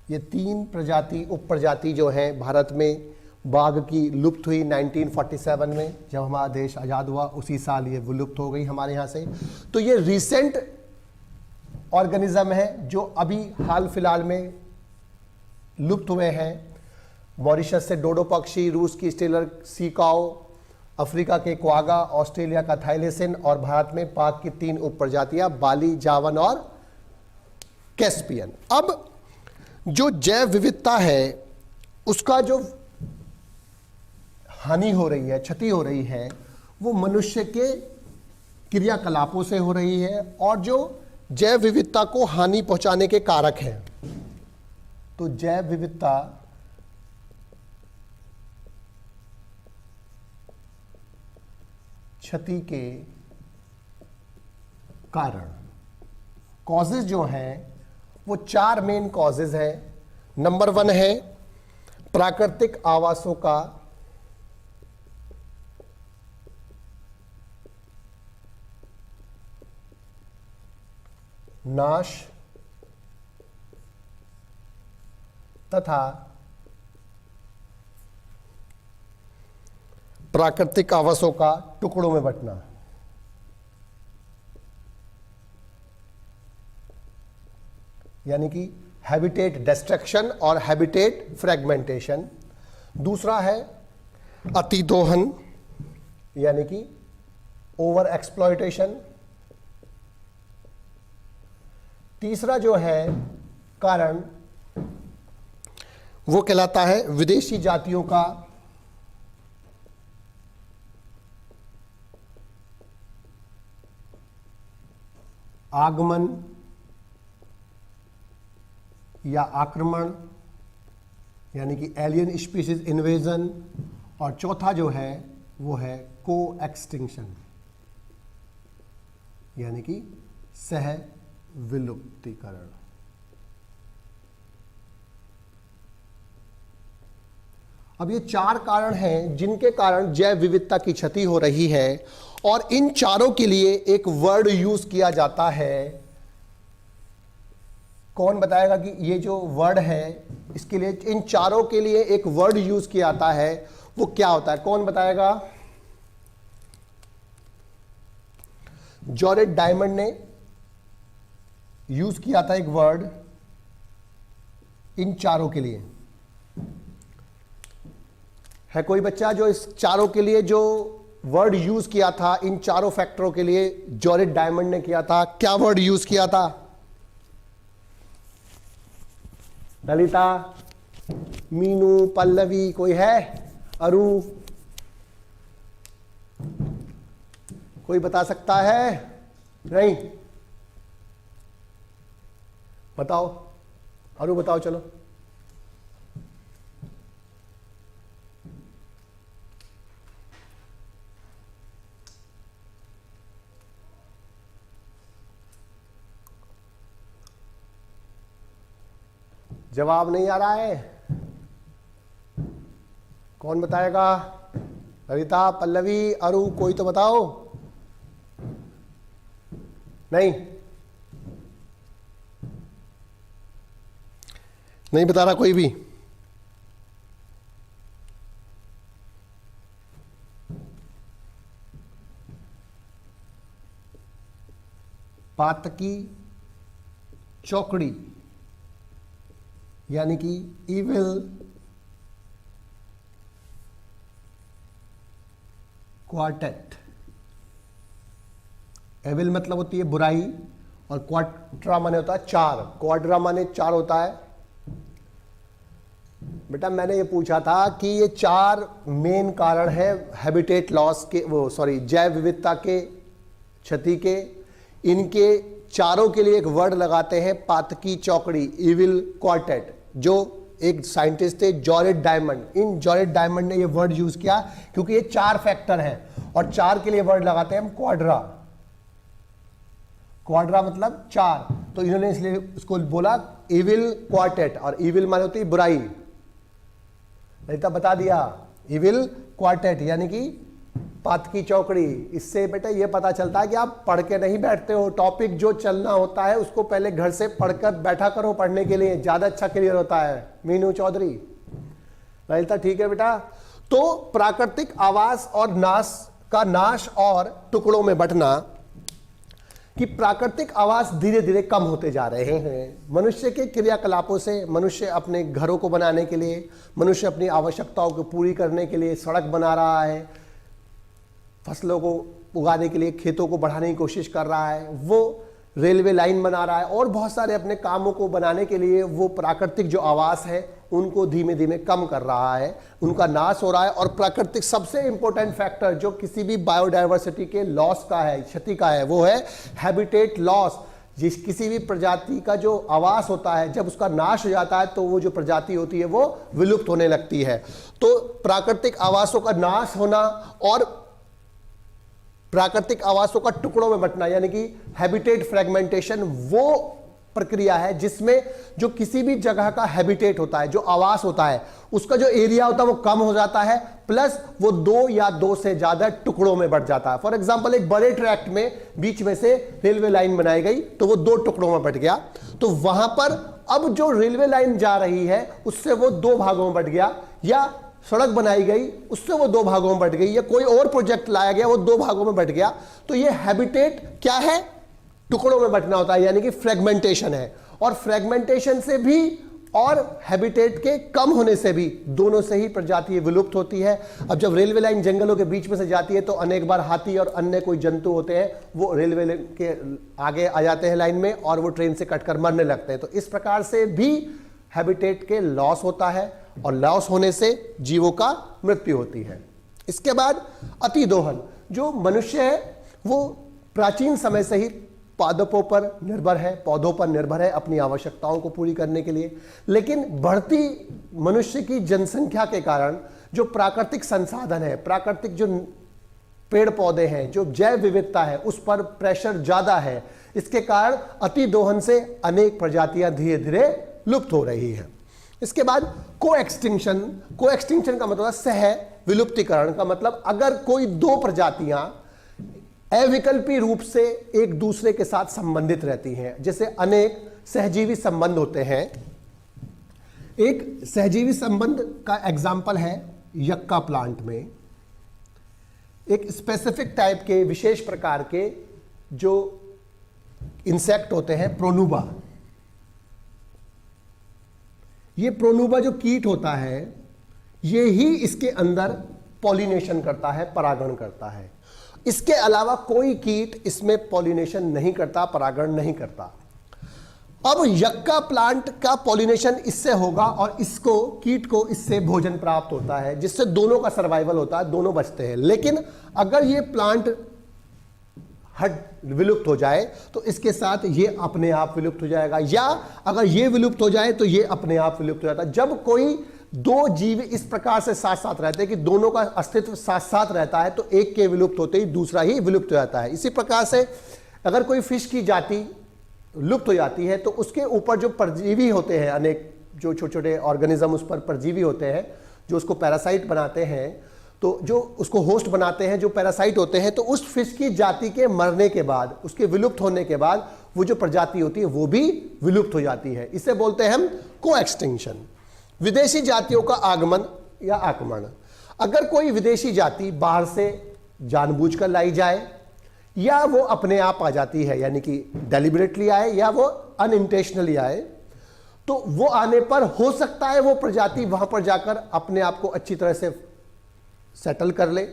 S1: ये 3 प्रजाति उपप्रजाति जो हैं भारत में बाघ की लुप्त हुई 1947 में, जब हमारा देश आज़ाद हुआ उसी साल ये विलुप्त हो गई हमारे यहाँ से। तो ये रिसेंट ऑर्गेनिज्म है जो अभी हाल फिलहाल में लुप्त हुए हैं। मॉरिशस से डोडो पक्षी, रूस की स्टेलर सीकाओ, अफ्रीका के क्वागा, ऑस्ट्रेलिया का थाइलेसिन और भारत में बाघ की 3 उपप्रजातियां बाली, जावन और कैस्पियन। अब जो जैव विविधता है उसका जो हानि हो रही है, क्षति हो रही है, वो मनुष्य के क्रियाकलापों से हो रही है और जो जैव विविधता को हानि पहुंचाने के कारक हैं। तो जैव विविधता क्षति के कारण, कॉजेज जो हैं वो 4 मेन कॉजेज हैं। नंबर 1 है प्राकृतिक आवासों का नाश तथा प्राकृतिक आवासों का टुकड़ों में बंटना। यानी कि हैबिटेट डिस्ट्रक्शन और हैबिटेट फ्रेगमेंटेशन। दूसरा है अतिदोहन यानी कि ओवर एक्सप्लॉयटेशन। तीसरा जो है कारण वो कहलाता है विदेशी जातियों का आगमन या आक्रमण, यानी कि एलियन स्पीशीज इन्वेजन। और चौथा जो है वो है को एक्सटिंक्शन, यानी कि सह विलुप्तीकरण। अब ये चार कारण हैं जिनके कारण जैव विविधता की क्षति हो रही है, और इन चारों के लिए एक वर्ड यूज किया जाता है। कौन बताएगा कि ये जो वर्ड है इसके लिए, इन चारों के लिए एक वर्ड यूज किया जाता है, वो क्या होता है? कौन बताएगा? जॉरेट डायमंड ने यूज किया था एक वर्ड इन चारों के लिए। है कोई बच्चा जो इस चारों के लिए जो वर्ड यूज किया था, इन चारों फैक्टरों के लिए जॉरेट डायमंड ने किया था? क्या वर्ड यूज किया था? ललिता, मीनू, पल्लवी, कोई है? अरु, कोई बता सकता है? नहीं? बताओ, अरु बताओ, चलो। जवाब नहीं आ रहा है? कौन बताएगा? ललिता, पल्लवी, अरु, कोई तो बताओ। नहीं? नहीं बता रहा कोई भी? पातकी चौकड़ी, यानी कि इविल क्वार्टेट। एविल मतलब होती है बुराई, और क्वाड्रा माने होता है चार। क्वाड्रा माने चार होता है। बेटा मैंने ये पूछा था कि ये चार मेन कारण है हैबिटेट लॉस के, वो सॉरी जैव विविधता के क्षति के। इनके चारों के लिए एक वर्ड लगाते हैं पातकी चौकड़ी, इविल क्वार्टेट, जो एक साइंटिस्ट थे जॉरेट डायमंड। इन जॉरेट डायमंड ने ये वर्ड यूज किया क्योंकि ये चार फैक्टर हैं, और चार के लिए वर्ड लगाते हैं हम क्वाड्रा। क्वाड्रा मतलब चार, तो इन्होंने इसलिए उसको बोला इविल क्वार्टेट, और इविल माने होती है बुराई। नहीं तो बता दिया, इविल क्वार्टेट यानी कि पातकी चौकड़ी। इससे बेटा ये पता चलता है कि आप पढ़ के नहीं बैठते हो, टॉपिक जो चलना होता है उसको पहले घर से पढ़कर बैठा करो पढ़ने के लिए, ज्यादा अच्छा क्लियर होता है। मीनू चौधरी, ललिता, ठीक है बेटा। तो प्राकृतिक आवास और नाश का नाश और टुकड़ों में बंटना, कि प्राकृतिक आवास धीरे धीरे कम होते जा रहे हैं। मनुष्य के क्रियाकलापों से, मनुष्य अपने घरों को बनाने के लिए, मनुष्य अपनी आवश्यकताओं को पूरी करने के लिए सड़क बना रहा है, फसलों को उगाने के लिए खेतों को बढ़ाने की कोशिश कर रहा है, वो रेलवे लाइन बना रहा है, और बहुत सारे अपने कामों को बनाने के लिए वो प्राकृतिक जो आवास है उनको धीमे धीमे कम कर रहा है, उनका नाश हो रहा है। और प्राकृतिक सबसे इंपॉर्टेंट फैक्टर जो किसी भी बायोडायवर्सिटी के लॉस का है, क्षति का है, वो है हैबिटेट लॉस। जिस किसी भी प्रजाति का जो आवास होता है, जब उसका नाश हो जाता है तो वो जो प्रजाति होती है वो विलुप्त होने लगती है। तो प्राकृतिक आवासों का नाश होना और प्राकृतिक आवासों का टुकड़ों में बंटना, यानी कि हैबिटेट फ्रेगमेंटेशन, वो प्रक्रिया है जिसमें जो किसी भी जगह का हैबिटेट होता है, जो आवास होता है, उसका जो एरिया होता है वो कम हो जाता है, प्लस वो दो या दो से ज्यादा टुकड़ों में बंट जाता है। फॉर एग्जांपल, एक बड़े ट्रैक्ट में बीच में से रेलवे लाइन बनाई गई तो वो दो टुकड़ों में बंट गया, तो वहां पर अब जो रेलवे लाइन जा रही है उससे वो दो भागों में बंट गया, या सड़क बनाई गई उससे वो दो भागों में बंट गई, या कोई और प्रोजेक्ट लाया गया वो दो भागों में बंट गया। तो ये हैबिटेट क्या है? टुकड़ों में बंटना होता है, यानी कि फ्रेगमेंटेशन है। और फ्रेगमेंटेशन से भी और हैबिटेट के कम होने से भी दोनों से ही प्रजाति विलुप्त होती है। अब जब रेलवे लाइन जंगलों के बीच में से जाती है तो अनेक बार हाथी और अन्य कोई जंतु होते हैं वो रेलवे के आगे आ जाते हैं लाइन में और वो ट्रेन से कटकर मरने लगते हैं। तो इस प्रकार से भी हैबिटेट के लॉस होता है और लॉस होने से जीवों का मृत्यु होती है। इसके बाद अतिदोहन, जो मनुष्य है वो प्राचीन समय से ही पादपों पर निर्भर है, पौधों पर निर्भर है अपनी आवश्यकताओं को पूरी करने के लिए, लेकिन बढ़ती मनुष्य की जनसंख्या के कारण जो प्राकृतिक संसाधन है, प्राकृतिक जो पेड़ पौधे हैं, जो जैव विविधता है, उस पर प्रेशर ज्यादा है। इसके कारण अतिदोहन से अनेक प्रजातियां धीरे धीरे लुप्त हो रही हैं। इसके बाद कोएक्सटिंक्शन, कोएक्सटिंक्शन का मतलब सह विलुप्तीकरण का मतलब अगर कोई दो प्रजातियां अविकल्पी रूप से एक दूसरे के साथ संबंधित रहती हैं, जैसे अनेक सहजीवी संबंध होते हैं। एक सहजीवी संबंध का एग्जाम्पल है यक्का प्लांट में एक स्पेसिफिक टाइप के विशेष प्रकार के जो इंसेक्ट होते हैं प्रोनुबा। ये प्रोनुबा जो कीट होता है ये ही इसके अंदर पॉलिनेशन करता है, परागण करता है। इसके अलावा कोई कीट इसमें पॉलिनेशन नहीं करता, परागण नहीं करता। अब यक्का प्लांट का पॉलिनेशन इससे होगा और इसको कीट को इससे भोजन प्राप्त होता है, जिससे दोनों का सर्वाइवल होता है, दोनों बचते हैं। लेकिन अगर ये प्लांट विलुप्त हो जाए तो इसके साथ ये अपने आप विलुप्त हो जाएगा, या अगर ये विलुप्त हो जाए तो ये अपने आप विलुप्त हो जाता है। जब कोई दो जीव इस प्रकार से साथ साथ रहते हैं कि दोनों का अस्तित्व साथ साथ रहता है तो एक के विलुप्त होते ही दूसरा ही विलुप्त हो जाता है। इसी प्रकार से अगर कोई फिश की जाति लुप्त हो जाती है तो उसके ऊपर जो परजीवी होते हैं, अनेक जो छोटे छोटे ऑर्गेनिज्म उस पर परजीवी होते हैं जो उसको पैरासाइट बनाते हैं, तो जो उसको होस्ट बनाते हैं, जो पैरासाइट होते हैं, तो उस फिश की जाति के मरने के बाद, उसके विलुप्त होने के बाद वो जो प्रजाति होती है वो भी विलुप्त हो जाती है। इसे बोलते हैं हम कोएक्सटिंक्शन। विदेशी जातियों का आगमन या आक्रमण, अगर कोई विदेशी जाति बाहर से जानबूझकर लाई जाए या वो अपने आप आ जाती है, यानी कि डेलिबरेटली आए या वो अनइंटेंशनली आए, तो वो आने पर हो सकता है वो प्रजाति वहां पर जाकर अपने आप को अच्छी तरह से सेटल कर ले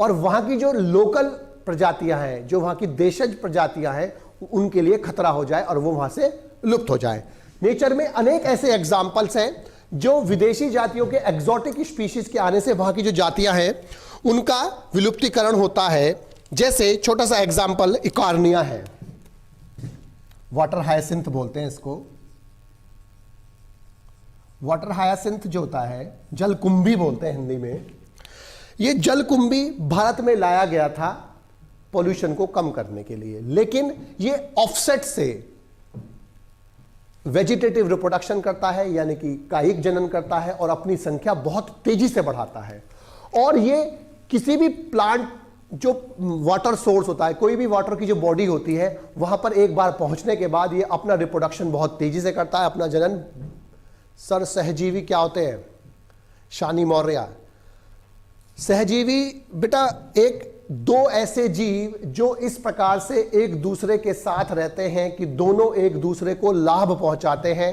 S1: और वहां की जो लोकल प्रजातियां हैं, जो वहां की देशज प्रजातियां हैं, उनके लिए खतरा हो जाए और वो वहां से लुप्त हो जाए। नेचर में अनेक ऐसे एग्जाम्पल्स हैं जो विदेशी जातियों के एक्सोटिक स्पीशीज के आने से वहां की जो जातियां हैं उनका विलुप्तीकरण होता है। जैसे छोटा सा एग्जाम्पल इकार्निया है, वाटर हायासिंथ बोलते हैं इसको। वाटर हायासिंथ जो होता है, जलकुंभी बोलते हैं हिंदी में। ये जलकुंभी भारत में लाया गया था पोल्यूशन को कम करने के लिए, लेकिन ये ऑफसेट से वेजिटेटिव रिप्रोडक्शन करता है, यानी कि कायिक जनन करता है और अपनी संख्या बहुत तेजी से बढ़ाता है। और ये किसी भी प्लांट जो वाटर सोर्स होता है, कोई भी वाटर की जो बॉडी होती है, वहां पर एक बार पहुंचने के बाद ये अपना रिप्रोडक्शन बहुत तेजी से करता है, अपना जनन। सर सहजीवी क्या होते हैं? शानी मौर्य। सहजीवी बेटा एक दो ऐसे जीव जो इस प्रकार से एक दूसरे के साथ रहते हैं कि दोनों एक दूसरे को लाभ पहुंचाते हैं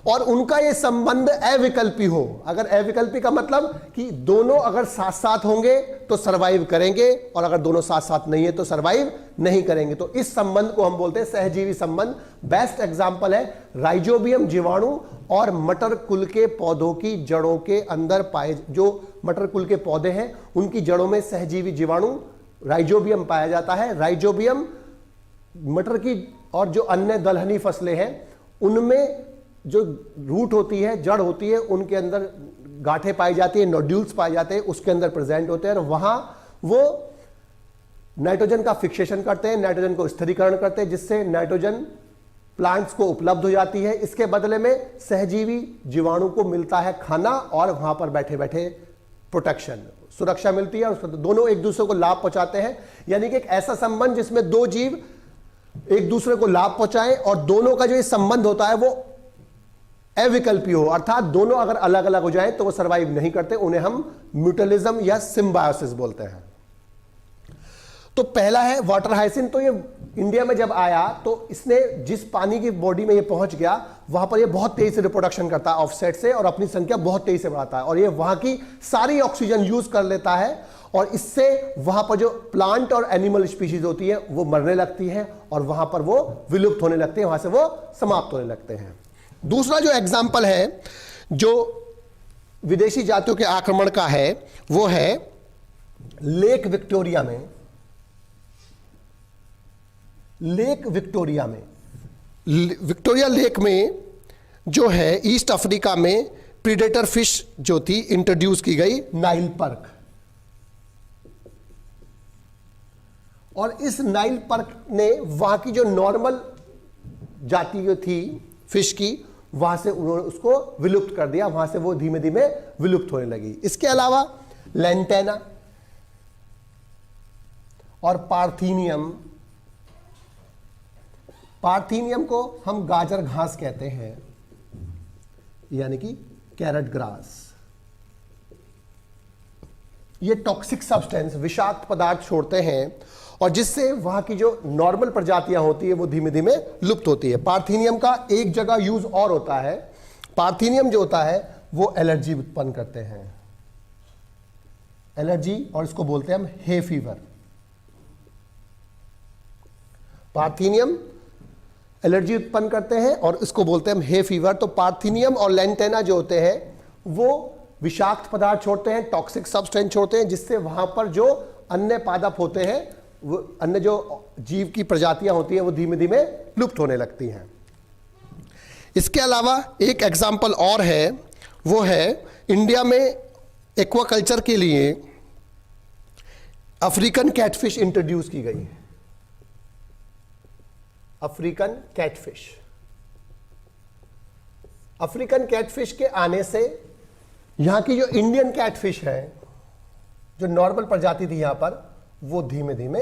S1: और उनका ये संबंध अविकल्पी हो। अगर अविकल्पी का मतलब कि दोनों अगर साथ साथ होंगे तो सरवाइव करेंगे और अगर दोनों साथ साथ नहीं है तो सरवाइव नहीं करेंगे। तो इस संबंध को हम बोलते हैं सहजीवी संबंध। बेस्ट एग्जांपल है राइजोबियम जीवाणु और मटर कुल के पौधों की जड़ों के अंदर पाए, जो मटर कुल के पौधे हैं उनकी जड़ों में सहजीवी जीवाणु राइजोबियम पाया जाता है। राइजोबियम मटर की और जो अन्य दलहनी फसलें हैं उनमें जो रूट होती है, जड़ होती है, उनके अंदर गांठें पाई जाती है, नोड्यूल्स पाए जाते हैं, उसके अंदर प्रेजेंट होते हैं और वहां वो नाइट्रोजन का फिक्सेशन करते हैं, नाइट्रोजन को स्थिरीकरण करते हैं, जिससे नाइट्रोजन प्लांट्स को उपलब्ध हो जाती है। इसके बदले में सहजीवी जीवाणु को मिलता है खाना और वहां पर बैठे बैठे प्रोटेक्शन, सुरक्षा मिलती है और दोनों एक दूसरे को लाभ पहुंचाते हैं। यानी कि एक ऐसा संबंध जिसमें दो जीव एक दूसरे को लाभ पहुंचाए और दोनों का जो ये संबंध होता है वो अविकल्पी हो, अर्थात दोनों अगर अलग अलग हो जाए तो वो सरवाइव नहीं करते, उन्हें हम म्यूटलिज्म या सिम्बायोसिस बोलते हैं। तो पहला है वाटर हाइसिंथ। तो ये इंडिया में जब आया तो इसने जिस पानी की बॉडी में ये पहुंच गया वहां पर ये बहुत तेजी से रिप्रोडक्शन करता है ऑफसेट से, और अपनी संख्या बहुत तेजी से बढ़ाता है, और ये वहां की सारी ऑक्सीजन यूज कर लेता है, और इससे वहां पर जो प्लांट और एनिमल स्पीशीज होती है वो मरने लगती है, और वहां पर वो विलुप्त होने लगते हैं, वहां से वो समाप्त होने लगते हैं। दूसरा जो एग्जाम्पल है जो विदेशी जातियों के आक्रमण का है वो है लेक विक्टोरिया में। लेक विक्टोरिया में, विक्टोरिया लेक में जो है ईस्ट अफ्रीका में प्रीडेटर फिश जो थी इंट्रोड्यूस की गई, नाइल पर्क। और इस नाइल पर्क ने वहां की जो नॉर्मल जाति जो थी फिश की, वहां से उन्होंने उसको विलुप्त कर दिया, वहां से वो धीमे धीमे विलुप्त होने लगी। इसके अलावा लैंटेना और पार्थीनियम, पार्थीनियम को हम गाजर घास कहते हैं, यानी कि कैरेट ग्रास। ये टॉक्सिक सब्सटेंस, विषाक्त पदार्थ छोड़ते हैं, और जिससे वहां की जो नॉर्मल प्रजातियां होती है वो धीमे धीमे लुप्त होती है। पार्थीनियम का एक जगह यूज और होता है। पार्थीनियम जो होता है वो एलर्जी उत्पन्न करते हैं, एलर्जी, और इसको बोलते हैं हम हे फीवर। पार्थीनियम एलर्जी उत्पन्न करते हैं और इसको बोलते हैं हम हे फीवर। तो पार्थीनियम और लैंटेना जो होते हैं वो विषाक्त पदार्थ छोड़ते हैं, टॉक्सिक सब्सटेंस छोड़ते हैं, जिससे वहां पर जो अन्य पादप होते हैं, वो अन्य जो जीव की प्रजातियां होती हैं वो धीमे धीमे लुप्त होने लगती हैं। इसके अलावा एक एग्जाम्पल और है, वो है इंडिया में एक्वाकल्चर के लिए अफ्रीकन कैटफिश इंट्रोड्यूस की गई। अफ्रीकन कैटफिश, अफ्रीकन कैटफिश के आने से यहां की जो इंडियन कैटफिश है, जो नॉर्मल प्रजाति थी यहां पर, वो धीमे धीमे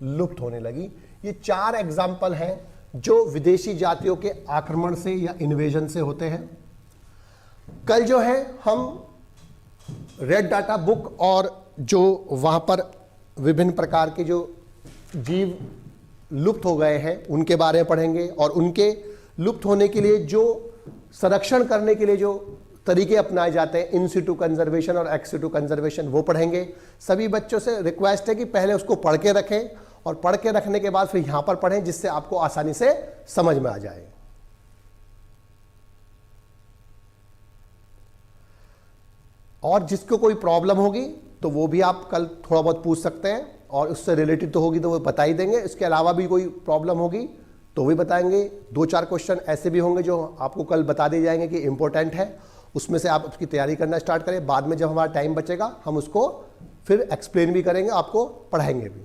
S1: लुप्त होने लगी। ये 4 एग्जाम्पल हैं जो विदेशी जातियों के आक्रमण से या इन्वेजन से होते हैं। कल जो है हम रेड डाटा बुक और जो वहां पर विभिन्न प्रकार के जो जीव लुप्त हो गए हैं उनके बारे में पढ़ेंगे, और उनके लुप्त होने के लिए जो संरक्षण करने के लिए जो तरीके अपनाए जाते हैं, इन सिटू कंजर्वेशन और एक्स सिटू कंजर्वेशन, वो पढ़ेंगे। सभी बच्चों से रिक्वेस्ट है कि पहले उसको पढ़ के रखें, और पढ़ के रखने के बाद फिर यहां पर पढ़ें, जिससे आपको आसानी से समझ में आ जाए। और जिसको कोई प्रॉब्लम होगी तो वो भी आप कल थोड़ा बहुत पूछ सकते हैं, और उससे रिलेटेड तो होगी तो वो बता ही देंगे। इसके अलावा भी कोई प्रॉब्लम होगी तो भी बताएंगे। 2-4 क्वेश्चन ऐसे भी होंगे जो आपको कल बता दिए जाएंगे कि इंपॉर्टेंट है, उसमें से आप उसकी तैयारी करना स्टार्ट करें। बाद में जब हमारा टाइम बचेगा हम उसको फिर एक्सप्लेन भी करेंगे, आपको पढ़ाएंगे भी।